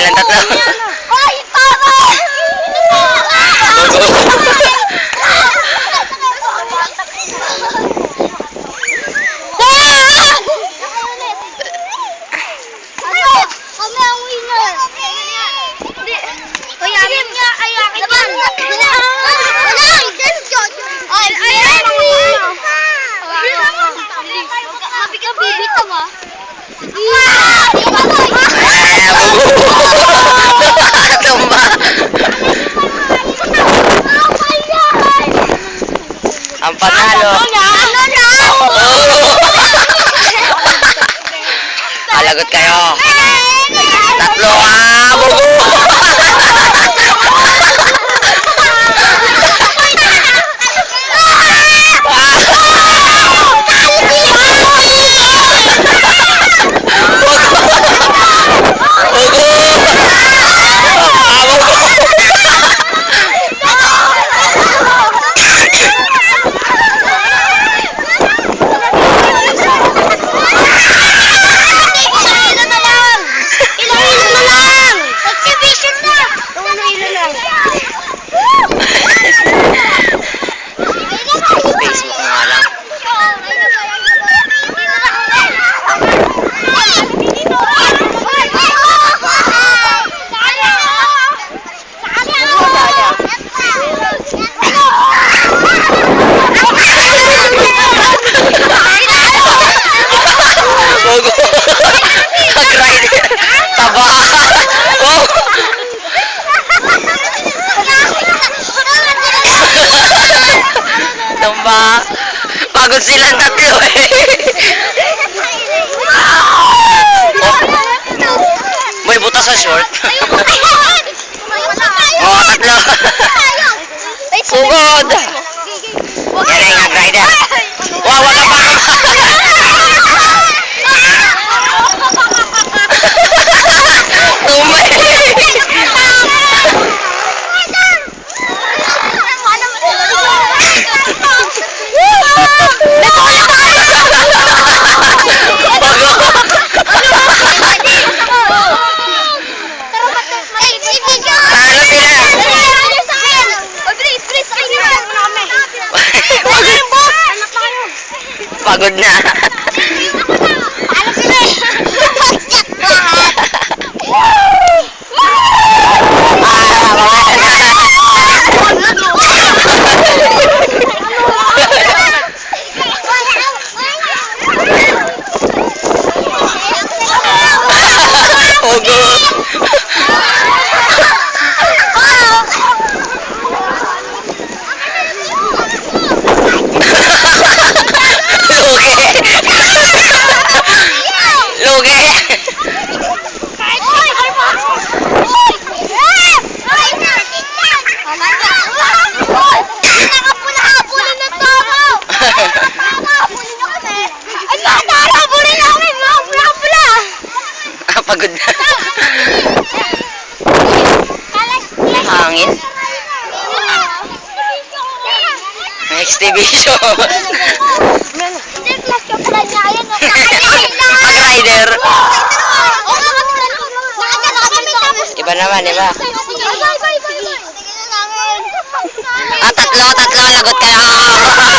silang tatlo. Ay, tama! Kami ang winner. Hoy, amin nga, ay akin yan. Mabigat bibito mo. Tumba. Ang panalo. Alagot kayo. Tatlo Tumba. Pagod silang tatlo eh. May butas sa short. Oh, tatlo. Sugod. Yan ay nga, rider. Wow, wag ka pa. Tumba. Pagod na. Pagod na. Hangin. Next division. Mag-rider. Iba naman, iba. Tatlo, lagot kayo.